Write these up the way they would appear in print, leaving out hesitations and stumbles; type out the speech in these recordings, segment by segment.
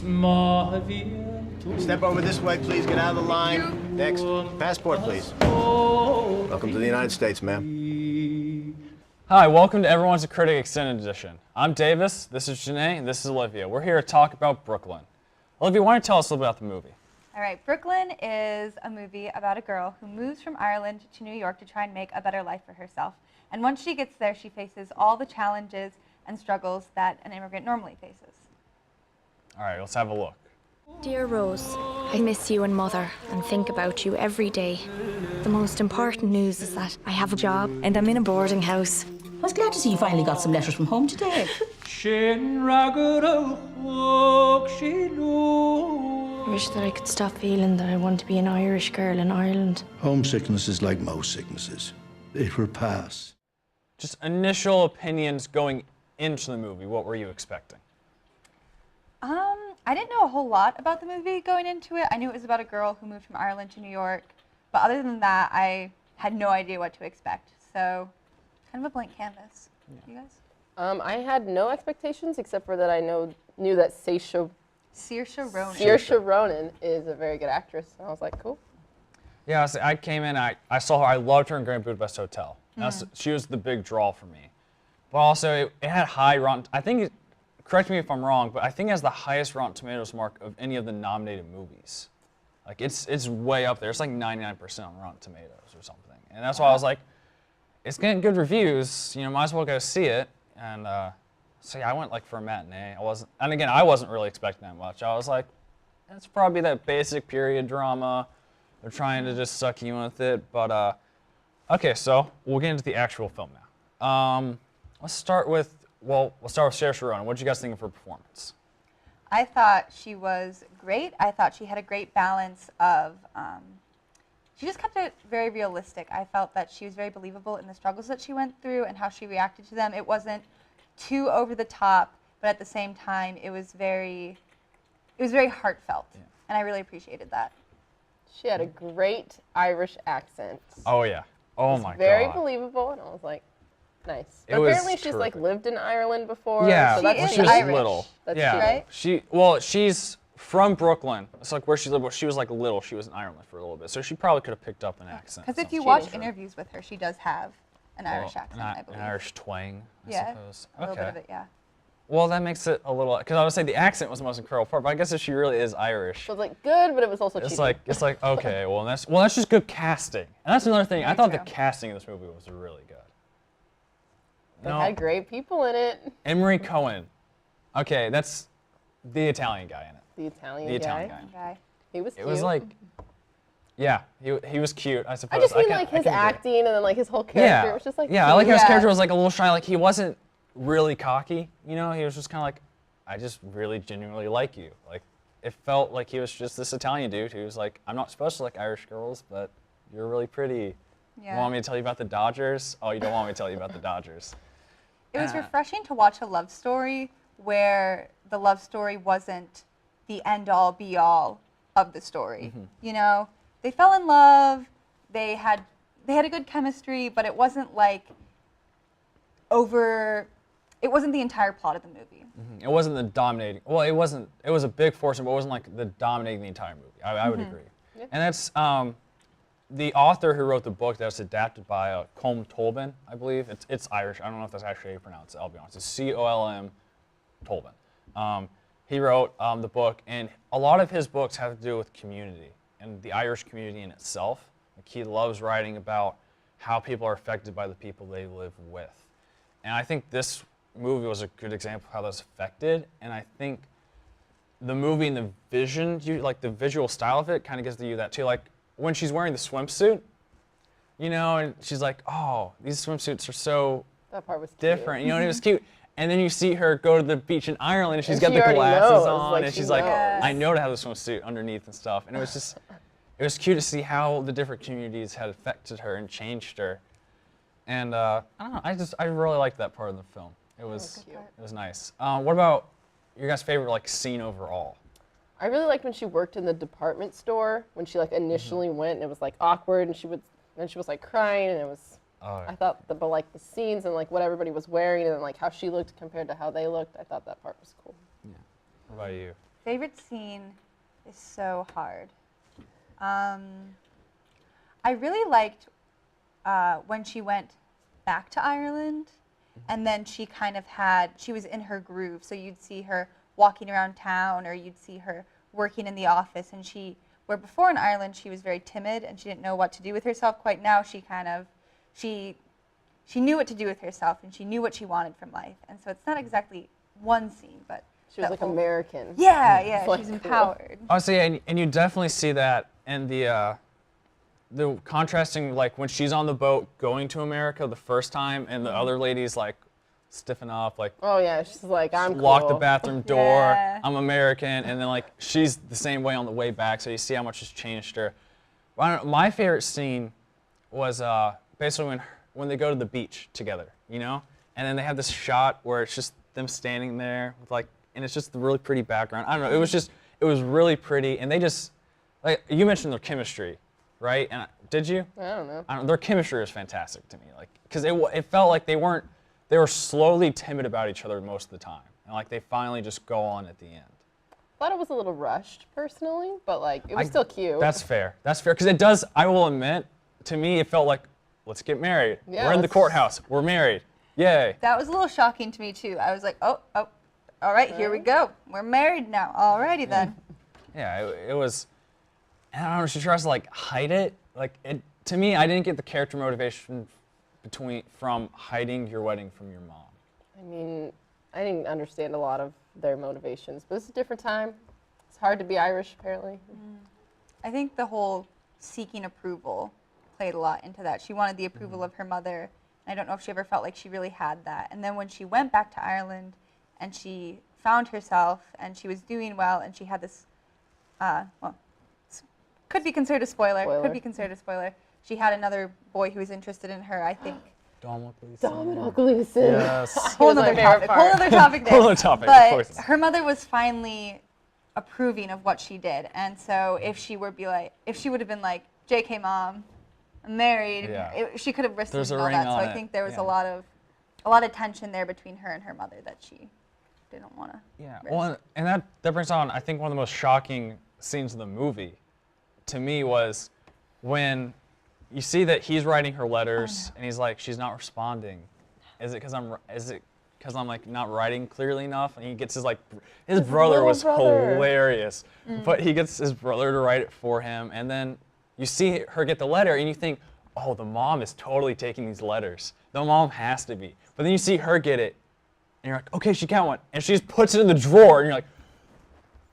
ma vie. Step over this way, please. Get out of the line. Next. Passport, please. Welcome to the United States, ma'am. Hi, welcome to Everyone's a Critic Extended Edition. I'm Davis, this is Janae, and this is Olivia. We're here to talk about Brooklyn. Olivia, why don't you tell us a little bit about the movie? All right, Brooklyn is a movie about a girl who moves from Ireland to New York to try and make a better life for herself. And once she gets there, she faces all the challenges and struggles that an immigrant normally faces. All right, let's have a look. Dear Rose, I miss you and Mother and think about you every day. The most important news is that I have a job and I'm in a boarding house. I was glad to see you finally got some letters from home today. I wish that I could stop feeling that I want to be an Irish girl in Ireland. Homesickness is like most sicknesses. It will pass. Just initial opinions going into the movie. What were you expecting? I didn't know a whole lot about the movie going into it. I knew it was about a girl who moved from Ireland to New York. But other than that, I had no idea what to expect. So, kind of a blank canvas. Yeah. You guys? I had no expectations except for that I knew that Saoirse Ronan is a very good actress. And I was like, cool. Yeah, I came in, I saw her, I loved her in Grand Budapest Hotel. She was the big draw for me. But also, it had high Rotten, I think, correct me if I'm wrong, but I think it has the highest Rotten Tomatoes mark of any of the nominated movies. Like, it's way up there. It's like 99% on Rotten Tomatoes or something. And that's why I was like, it's getting good reviews, you know, might as well go see it. And so yeah, I went like for a matinee. I wasn't really expecting that much. I was like, it's probably that basic period drama. They're trying to just suck you in with it. But okay, so we'll get into the actual film now. Let's start with Saoirse Ronan. What did you guys think of her performance? I thought she was great. I thought she had a great balance of, she just kept it very realistic. I felt that she was very believable in the struggles that she went through and how she reacted to them. It wasn't too over the top, but at the same time, it was very heartfelt. Yeah. And I really appreciated that. She had a great Irish accent. Oh yeah. Oh my god. Very believable, and I was like, nice. But apparently she's like lived in Ireland before. Yeah, so that's she was Irish. Little. That's right? She's from Brooklyn. It's like where she lived. She was like little. She was in Ireland for a little bit, so she probably could have picked up an accent. Because if you watch interviews with her, she does have an Irish accent, I believe. An Irish twang, I suppose. A little bit of it, yeah. Well, that makes it a little, because I would say the accent was the most incredible part, but I guess if she really is Irish. So it was like good, but it was also cheesy. It's like okay, well that's just good casting. And that's another thing. I thought the casting in this movie was really good. It had great people in it. Emery Cohen. Okay, that's the Italian guy in it. The Italian guy. He was cute. It was like, yeah, he was cute, I suppose. I just mean like his acting and then like his whole character. It was just like I like how his character was like a little shy. Like he wasn't really cocky, you know. He was just kind of like, I just really genuinely like you. Like it felt like he was just this Italian dude who was like, I'm not supposed to like Irish girls, but you're really pretty. Yeah. You want me to tell you about the Dodgers? Oh, you don't want me to tell you about the Dodgers. It was refreshing to watch a love story where the love story wasn't the end-all, be-all of the story. Mm-hmm. You know, they fell in love, they had a good chemistry, but it wasn't like it wasn't the entire plot of the movie. Mm-hmm. It wasn't the dominating, well, it was a big force, but it wasn't like the dominating the entire movie. I would agree. Yeah. And that's, the author who wrote the book that was adapted by Colm Tolban, I believe. It's Irish. I don't know if that's actually how you pronounce it, I'll be honest. It's C-O-L-M Tolban. He wrote the book, and a lot of his books have to do with community and the Irish community in itself. Like he loves writing about how people are affected by the people they live with. And I think this movie was a good example of how that's affected. And I think the movie and the vision, like the visual style of it kind of gives you that too. Like when she's wearing the swimsuit, you know, and she's like, oh, these swimsuits are so different. You know, and it was cute. And then you see her go to the beach in Ireland, and she's got the glasses on, and she's like, I know to have the swimsuit underneath and stuff. And it was just, it was cute to see how the different communities had affected her and changed her. And I don't know, I really liked that part of the film. It was nice. What about your guys' favorite like scene overall? I really liked when she worked in the department store, when she like initially went, and it was like awkward, and she was like crying, and it was. I thought the scenes and like what everybody was wearing and like how she looked compared to how they looked, I thought that part was cool. Yeah. What about you? Favorite scene is so hard. I really liked when she went back to Ireland, and then she kind of she was in her groove. So you'd see her walking around town, or you'd see her working in the office, and where before in Ireland she was very timid and she didn't know what to do with herself. Quite now she knew what to do with herself, and she knew what she wanted from life. And so it's not exactly one scene, but she was like American. Yeah, like she's cool. empowered. Honestly, and you definitely see that in the contrasting, like when she's on the boat going to America the first time, and the other lady's like stiffen up, like oh yeah, she's like I'm lock cool. the bathroom door. Yeah. I'm American, and then like she's the same way on the way back. So you see how much has changed her. My favorite scene was basically when they go to the beach together, you know, and then they have this shot where it's just them standing there with like, and it's just the really pretty background. I don't know, it was really pretty, and they just, like you mentioned their chemistry, right? And did you? I don't know. Their chemistry was fantastic to me, like because it felt like they were slowly timid about each other most of the time, and like they finally just go on at the end. I thought it was a little rushed personally, but like it was still cute. That's fair, because it does, I will admit, to me it felt like, let's get married. Yeah, we're in the courthouse. We're married. Yay. That was a little shocking to me too. I was like, oh, all right, here we go. We're married now. Alrighty then. Yeah, it was, I don't know, she tries to like hide it. Like to me, I didn't get the character motivation from hiding your wedding from your mom. I mean, I didn't understand a lot of their motivations, but it's a different time. It's hard to be Irish, apparently. I think the whole seeking approval played a lot into that. She wanted the approval of her mother. I don't know if she ever felt like she really had that. And then when she went back to Ireland and she found herself and she was doing well and she had this, could be considered a spoiler. Could be considered a spoiler. She had another boy who was interested in her, I think. Dominic Gleeson. Dominic Gleeson. Yes. Whole other topic. Whole other topic there. Whole other topic, of But course. her mother was finally approving of what she did. And so if she would have been like, JK mom, I'm married, she could have risked There's a all ring that. So on I it. think there was Yeah. a lot of tension there between her and her mother that she didn't want to. Yeah, well, and that brings on, I think, one of the most shocking scenes in the movie, to me, was when you see that he's writing her letters, and he's like, she's not responding. Is it because I'm like not writing clearly enough? And he gets his brother was hilarious, but he gets his brother to write it for him, and then you see her get the letter, and you think, oh, the mom is totally taking these letters. The mom has to be. But then you see her get it, and you're like, okay, she got one. And she just puts it in the drawer, and you're like,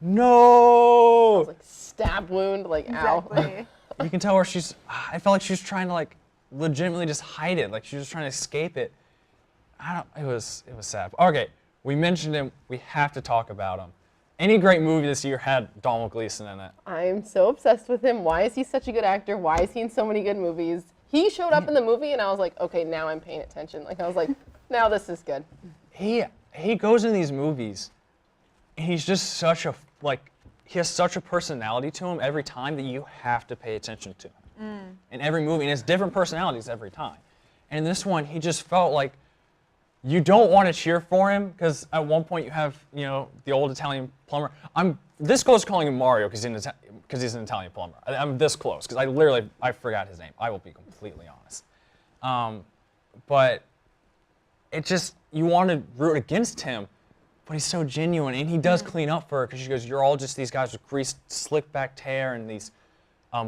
no. It was like stab wound, like ow. Exactly. You can tell where I felt like she was trying to like legitimately just hide it. Like she was trying to escape it. It was sad. Okay, we mentioned him. We have to talk about him. Any great movie this year had Dominic Gleeson in it. I'm so obsessed with him. Why is he such a good actor? Why is he in so many good movies? He showed up in the movie, and I was like, okay, now I'm paying attention. Like I was like, now this is good. He goes in these movies, and he's just he has such a personality to him every time that you have to pay attention to him. In every movie, and it's different personalities every time. And in this one, he just felt like you don't want to cheer for him because at one point you have, the old Italian plumber. I'm this close to calling him Mario because he's an Italian plumber. I'm this close because I forgot his name. I will be completely honest. But it just, you want to root against him, but he's so genuine, and he does clean up for her because she goes, you're all just these guys with greased, slick back hair and these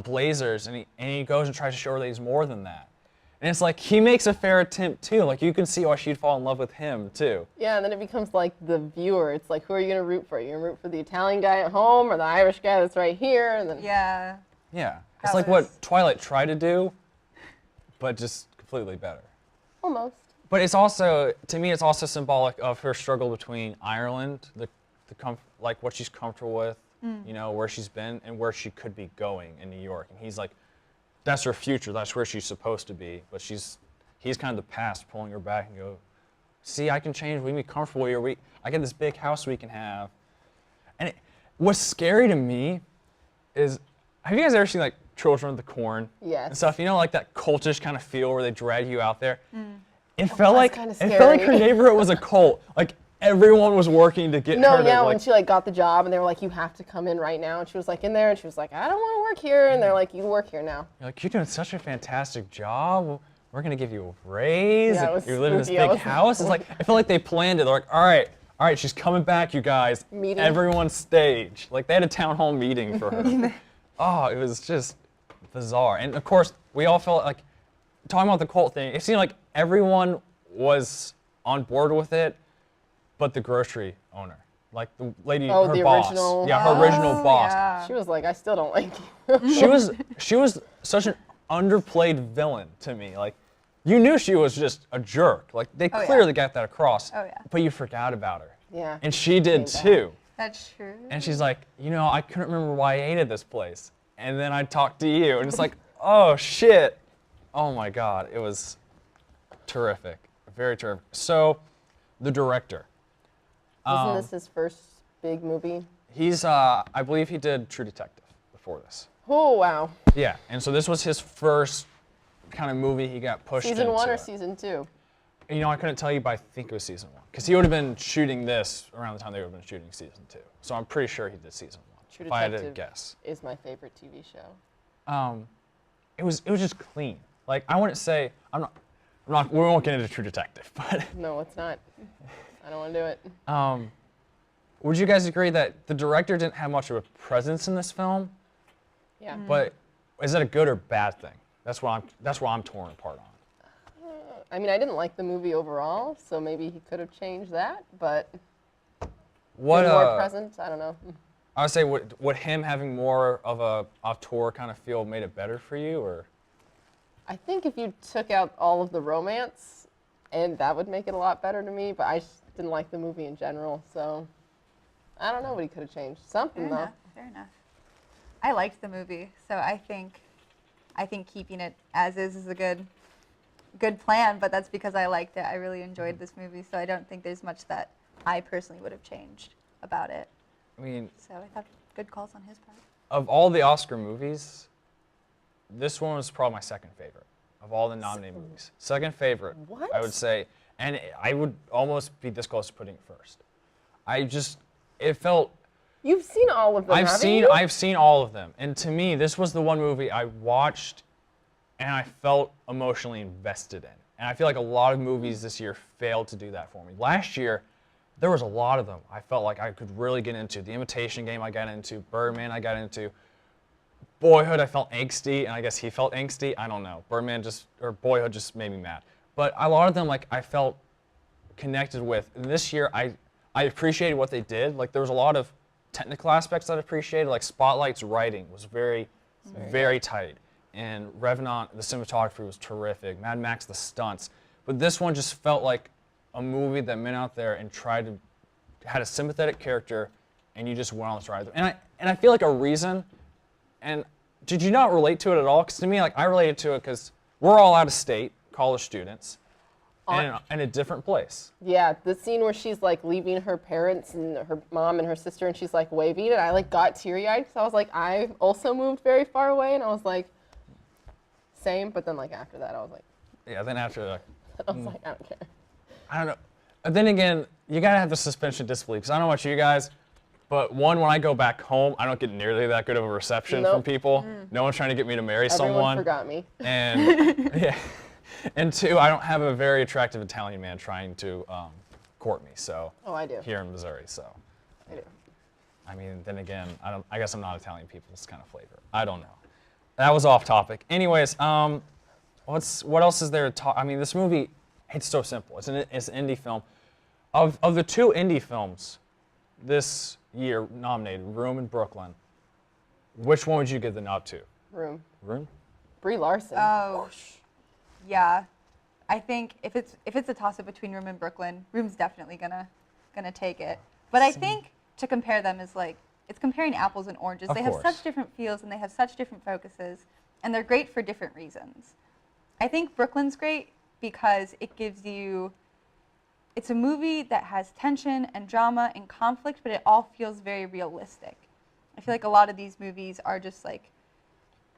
blazers, and he goes and tries to show her that he's more than that. And it's like, he makes a fair attempt too. Like, you can see why she'd fall in love with him too. Yeah, and then it becomes like the viewer. It's like, who are you going to root for? Are you going to root for the Italian guy at home or the Irish guy that's right here? And then Yeah. Yeah. It's like what Twilight tried to do, but just completely better. Almost. But it's also, to me, it's also symbolic of her struggle between Ireland, like what she's comfortable with, where she's been, and where she could be going in New York. And he's like, that's her future. That's where she's supposed to be. But he's kind of the past, pulling her back and go, see, I can change. We can be comfortable here. I get this big house we can have. And what's scary to me is, have you guys ever seen like Children of the Corn? Yes. And stuff. Like that cultish kind of feel where they drag you out there. It felt like kinda her scary. neighborhood was a cult. Like everyone was working to get No, her. yeah, to, when she like got the job and they were like, you have to come in right now, and she was like in there and she was like, I don't want to work here, and they're like, you work here now. You're like, you're doing such a fantastic job. We're gonna give you a raise. Yeah, it was you live in this spooky. big house. It's like I feel like they planned it. They're like, all right, she's coming back, you guys. Meeting. Everyone stage. Like they had a town hall meeting for her. Oh, it was just bizarre. And of course, we all felt like talking about the cult thing. It seemed like everyone was on board with it, but the grocery owner, like the lady, Oh, her the boss. original- Yeah, her original boss. Yeah. She was like, I still don't like you. She was such an underplayed villain to me. Like, you knew she was just a jerk. Like they Oh, yeah. clearly got that across. Oh, yeah. But you forgot about her. Yeah. And she did Came back. too. That's true. And she's like, I couldn't remember why I hated this place. And then I talked to you, and it's like, oh shit. Oh my God, it was terrific, very terrific. So, the director. Wasn't this his first big movie? He's, I believe he did True Detective before this. Oh, wow. Yeah, and so this was his first kind of movie he got pushed into. Season 1 or season 2? I couldn't tell you, but I think it was season 1. Because he would have been shooting this around the time they would have been shooting season 2. So I'm pretty sure he did season 1, True if I had to Detective guess. is my favorite TV show. It was just clean. Like, I wouldn't say, we won't get into True Detective, but No, it's not. I don't want to do it. would you guys agree that the director didn't have much of a presence in this film? Yeah. But is that a good or bad thing? That's what I'm torn apart on. I mean, I didn't like the movie overall, so maybe he could have changed that, but What been more present, I don't know. I would say, would him having more of a auteur kind of feel made it better for you, or? I think if you took out all of the romance, and that would make it a lot better to me, but I just didn't like the movie in general, so I don't know what he could have changed. Something, though. Fair enough. I liked the movie, so I think keeping it as is a good plan, but that's because I liked it. I really enjoyed this movie, so I don't think there's much that I personally would have changed about it. I mean, So I thought good calls on his part. of all the Oscar movies, this one was probably my second favorite of all the nominated movies. Second favorite, What? I would say, and I would almost be this close to putting it first. It felt. You've seen all of them, haven't you? I've seen all of them, and to me, this was the one movie I watched, and I felt emotionally invested in. And I feel like a lot of movies this year failed to do that for me. Last year, there was a lot of them I felt like I could really get into. The Imitation Game I got into, Birdman I got into, Boyhood I felt angsty, and I guess he felt angsty. I don't know. Boyhood just made me mad. But a lot of them, like, I felt connected with. And this year, I appreciated what they did. Like, there was a lot of technical aspects that I appreciated. Like, Spotlight's writing was very tight. And Revenant, the cinematography was terrific. Mad Max, the stunts. But this one just felt like a movie that went out there and had a sympathetic character, and you just went on this ride. And I feel like a reason, and did you not relate to it at all? Because to me, like, I related to it because we're all out of state, college students, and in a different place. Yeah, the scene where she's like leaving her parents and her mom and her sister, and she's like waving, and I like got teary-eyed because I was like, I also moved very far away, and I was like, same. But then like after that, I was like, Yeah, then after, like, I was like, I don't care. I don't know. And then again, you gotta have the suspension of disbelief. Because I don't know about you guys, but when I go back home, I don't get nearly that good of a reception from Nope. people. No one's trying to get me to marry Everyone someone. forgot me. And yeah, and two, I don't have a very attractive Italian man trying to court me. So Oh, I do. here in Missouri. So I do. I mean, then again, I guess I'm not Italian people's kind of flavor. I don't know. That was off topic. Anyways, what else is there to talk? I mean, this movie, it's so simple. It's an indie film. Of the two indie films this year nominated, Room and Brooklyn, which one would you give the nod to? Room. Room? Brie Larson. Oh, yeah. I think if it's a toss-up between Room and Brooklyn, Room's definitely gonna take it. But I think to compare them is like it's comparing apples and oranges. Of They have course. such different feels and they have such different focuses, and they're great for different reasons. I think Brooklyn's great because it gives you. It's a movie that has tension and drama and conflict, but it all feels very realistic. I feel like a lot of these movies are just like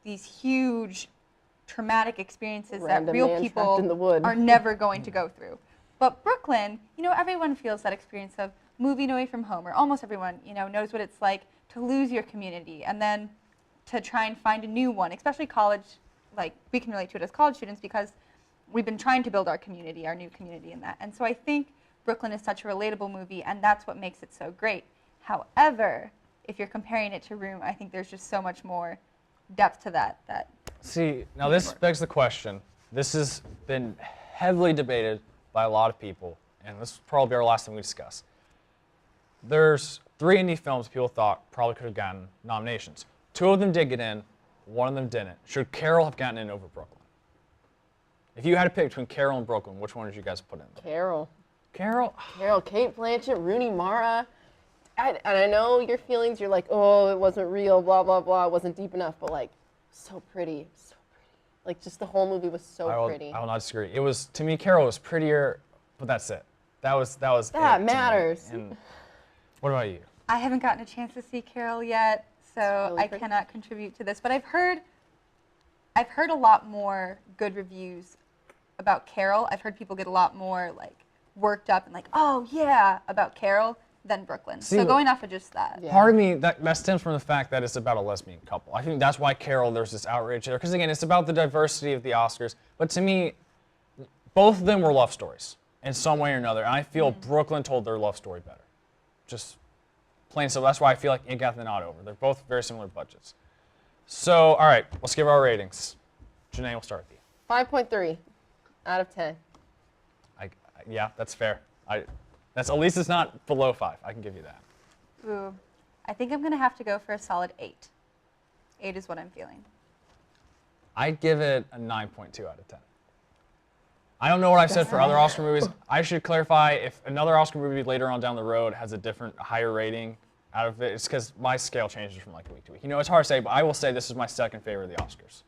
these huge traumatic experiences Random that real man people trapped in the wood. are never going to go through. But Brooklyn Brooklyn, you know, everyone feels that experience of moving away from home, or almost everyone, you know, knows what it's like to lose your community and then to try and find a new one, especially college. Like, we can relate to it as college students because we've been trying to build our community, our new community in that. And so I think Brooklyn is such a relatable movie, and that's what makes it so great. However, if you're comparing it to Room, I think there's just so much more depth to that. See, now this begs the question. This has been heavily debated by a lot of people, and this will probably be our last thing we discuss. There's 3 indie films people thought probably could have gotten nominations. 2 of them did get in, 1 of them didn't. Should Carol have gotten in over Brooklyn? If you had to pick between Carol and Brooklyn, which one did you guys put in? Carol. Carol? Carol, Kate Blanchett, Rooney Mara. And I know your feelings. You're like, oh, it wasn't real, blah, blah, blah. It wasn't deep enough. But, like, so pretty. So pretty. Like, just the whole movie was so pretty. I will not disagree. It was, to me, Carol was prettier, but that's it. That matters. And what about you? I haven't gotten a chance to see Carol yet, so really I pretty. cannot contribute to this. But I've heard a lot more good reviews about Carol. I've heard people get a lot more like worked up and like, oh yeah, about Carol than Brooklyn. See, so going off of just that. Yeah. Part of me, that stems from the fact that it's about a lesbian couple. I think that's why Carol, there's this outrage there. Because again, it's about the diversity of the Oscars. But to me, both of them were love stories in some way or another. And I feel Brooklyn told their love story better. Just plain so. That's why I feel like it got the nod over. They're both very similar budgets. So, all right, let's give our ratings. Janae, we'll start with you. 5.3 out of 10. Yeah, that's fair. That's at least it's not below 5. I can give you that. Ooh, I think I'm gonna have to go for a solid 8. 8 is what I'm feeling. I'd give it a 9.2 out of 10. I don't know what I've said for other Oscar movies. I should clarify, if another Oscar movie later on down the road has a different, higher rating out of it, it's because my scale changes from like week to week. You know, it's hard to say, but I will say this is my second favorite of the Oscars.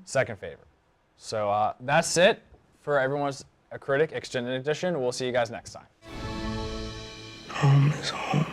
Second favorite. So that's it for everyone's Critic Extended Edition. We'll see you guys next time. Home is home.